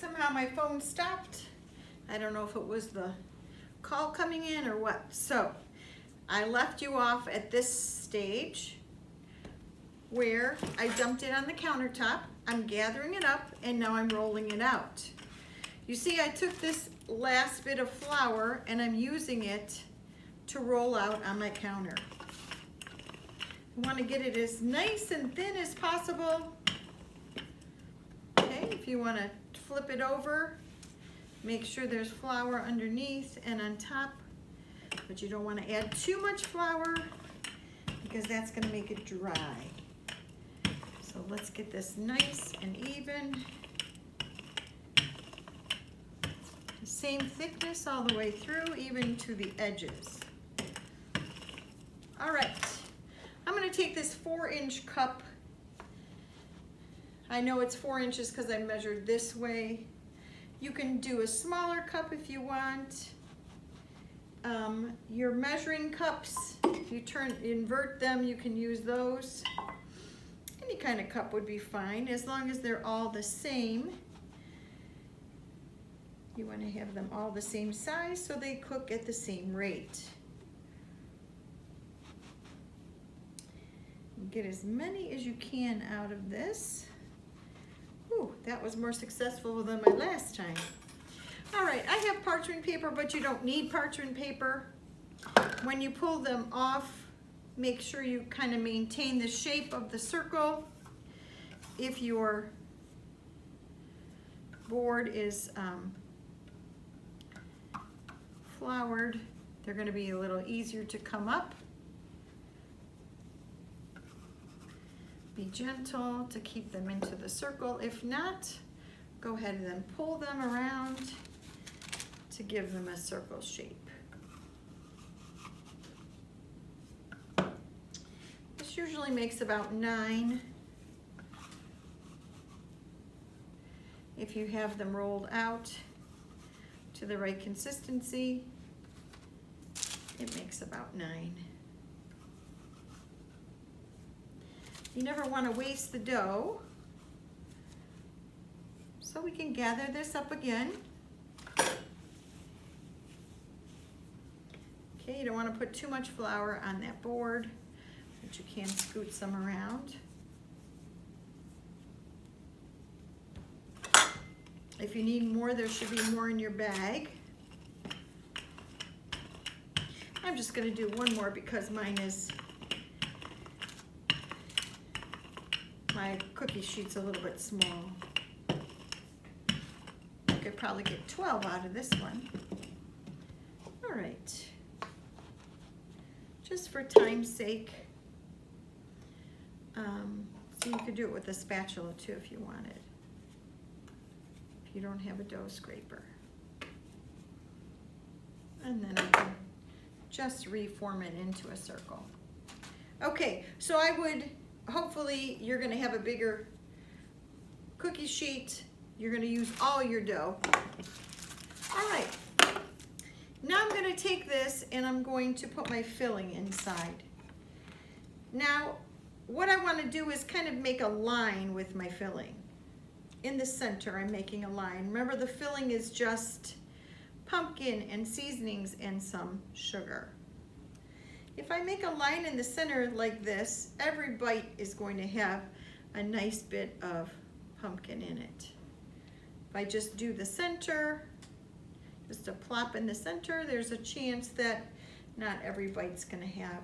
Somehow my phone stopped. I don't know if it was the call coming in or what. So I left you off at this stage where I dumped it on the countertop. I'm gathering it up and now I'm rolling it out. You see, I took this last bit of flour and I'm using it to roll out on my counter. I want to get it as nice and thin as possible. Okay, if you want to flip it over, make sure there's flour underneath and on top, but you don't want to add too much flour because that's going to make it dry. So let's get this nice and even. The same thickness all the way through, even to the edges. All right, I'm going to take this 4-inch cup. I know it's 4 inches because I measured this way. You can do a smaller cup if you want. Your measuring cups, if you invert them, you can use those. Any kind of cup would be fine as long as they're all the same. You want to have them all the same size so they cook at the same rate. Get as many as you can out of this. Ooh, that was more successful than my last time. All right, I have parchment paper, but you don't need parchment paper. When you pull them off, make sure you kind of maintain the shape of the circle. If your board is floured, they're going to be a little easier to come up. Be gentle to keep them into the circle. If not, go ahead and then pull them around to give them a circle shape. This usually makes about 9. If you have them rolled out to the right consistency, it makes about 9. You never want to waste the dough. So we can gather this up again. Okay, you don't want to put too much flour on that board, but you can scoot some around. If you need more, there should be more in your bag. I'm just going to do one more because my cookie sheet's a little bit small. I could probably get 12 out of this one. All right. Just for time's sake. So you could do it with a spatula too if you wanted. If you don't have a dough scraper. And then I can just reform it into a circle. Okay, so hopefully you're going to have a bigger cookie sheet. You're going to use all your dough. All right. Now I'm going to take this and I'm going to put my filling inside. Now, what I want to do is kind of make a line with my filling. In the center, I'm making a line. Remember, the filling is just pumpkin and seasonings and some sugar. If I make a line in the center like this, every bite is going to have a nice bit of pumpkin in it. If I just do the center, just a plop in the center, there's a chance that not every bite's going to have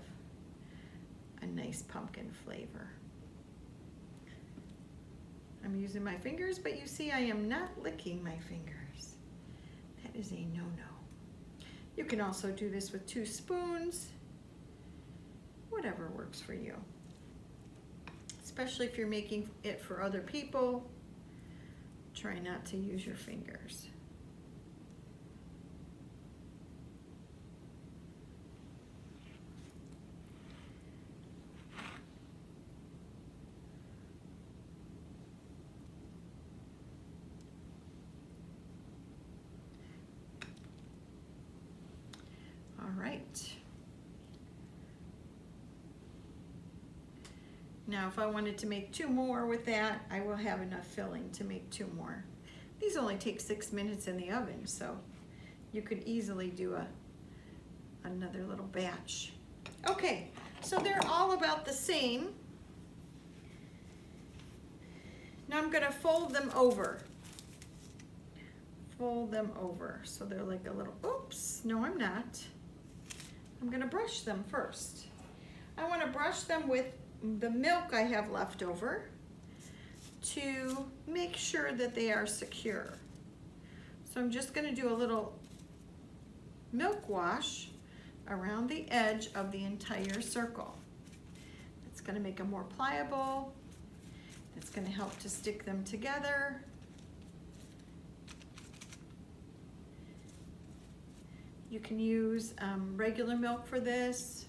a nice pumpkin flavor. I'm using my fingers, but you see I am not licking my fingers. That is a no-no. You can also do this with 2 spoons. Whatever works for you. Especially if you're making it for other people, try not to use your fingers. All right. Now if I wanted to make 2 more with that, I will have enough filling to make 2 more. These only take 6 minutes in the oven, so you could easily do another little batch. Okay, so they're all about the same. Now I'm gonna fold them over. Fold them over so they're like a little, oops, no I'm not. I'm gonna brush them first. I wanna brush them with the milk I have left over to make sure that they are secure. So I'm just gonna do a little milk wash around the edge of the entire circle. It's gonna make them more pliable. It's gonna help to stick them together. You can use regular milk for this.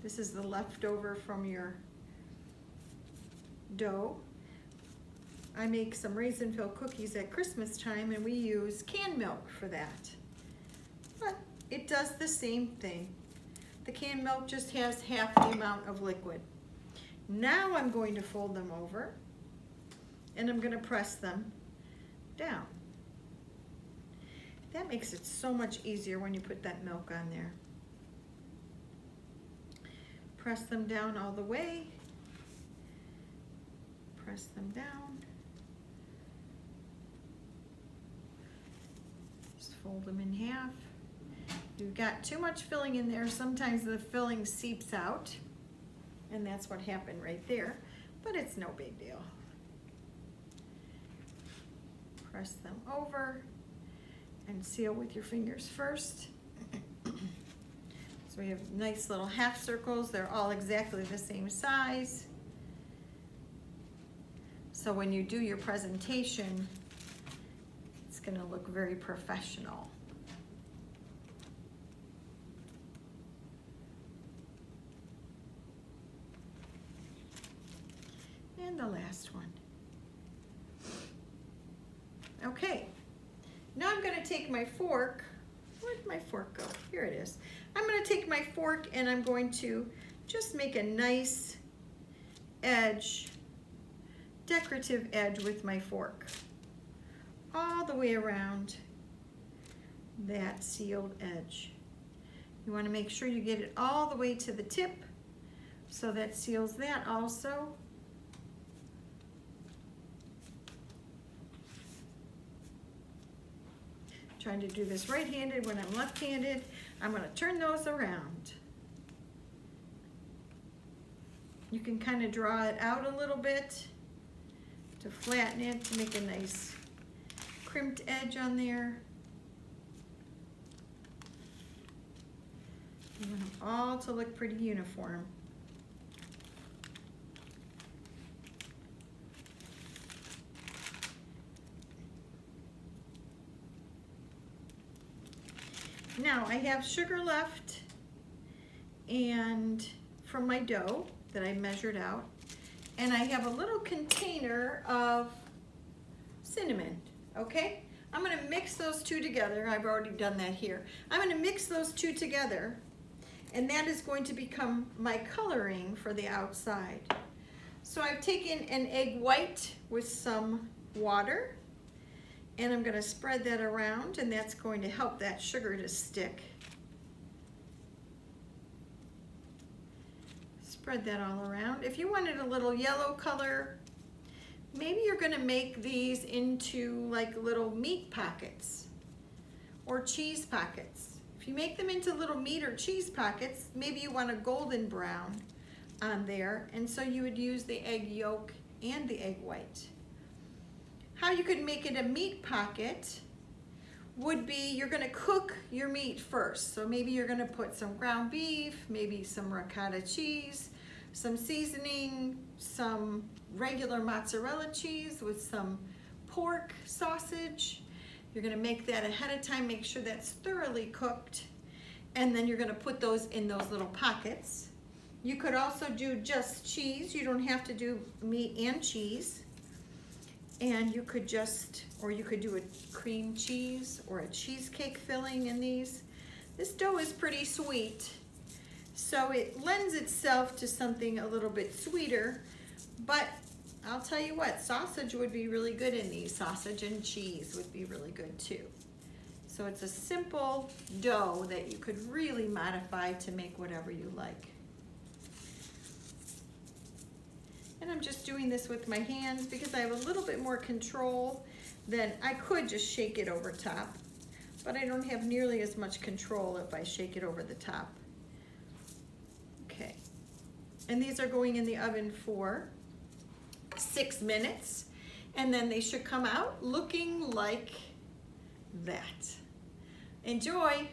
This is the leftover from your dough. I make some raisin-filled cookies at Christmas time and we use canned milk for that. But it does the same thing. The canned milk just has half the amount of liquid. Now I'm going to fold them over and I'm going to press them down. That makes it so much easier when you put that milk on there. Press them down all the way. Press them down. Just fold them in half. If you've got too much filling in there, sometimes the filling seeps out, and that's what happened right there, but it's no big deal. Press them over and seal with your fingers first. So we have nice little half circles. They're all exactly the same size. So when you do your presentation, it's gonna look very professional. And the last one. Okay. Now I'm gonna take my fork. Where'd my fork go? Here it is. I'm gonna take my fork and I'm going to just make a nice edge, decorative edge with my fork. All the way around that sealed edge. You wanna make sure you get it all the way to the tip, so that seals that also. Trying to do this right-handed when I'm left-handed. I'm gonna turn those around. You can kind of draw it out a little bit to flatten it, to make a nice crimped edge on there. You want them all to look pretty uniform. Now I have sugar left and from my dough that I measured out, and I have a little container of cinnamon, okay? I'm gonna mix those two together. I've already done that here. I'm gonna mix those two together, and that is going to become my coloring for the outside. So I've taken an egg white with some water, and I'm gonna spread that around, and that's going to help that sugar to stick. Spread that all around. If you wanted a little yellow color, maybe you're gonna make these into like little meat pockets or cheese pockets. If you make them into little meat or cheese pockets, maybe you want a golden brown on there, and so you would use the egg yolk and the egg white. How you could make it a meat pocket would be, you're gonna cook your meat first. So maybe you're gonna put some ground beef, maybe some ricotta cheese, some seasoning, some regular mozzarella cheese with some pork sausage. You're gonna make that ahead of time, make sure that's thoroughly cooked, and then you're gonna put those in those little pockets. You could also do just cheese. You don't have to do meat and cheese. And you could just, or you could do a cream cheese or a cheesecake filling in these. This dough is pretty sweet, so it lends itself to something a little bit sweeter, but I'll tell you what, sausage would be really good in these. Sausage and cheese would be really good too. So it's a simple dough that you could really modify to make whatever you like. And I'm just doing this with my hands because I have a little bit more control than I could just shake it over top, but I don't have nearly as much control if I shake it over the top. Okay, and these are going in the oven for 6 minutes, and then they should come out looking like that. Enjoy!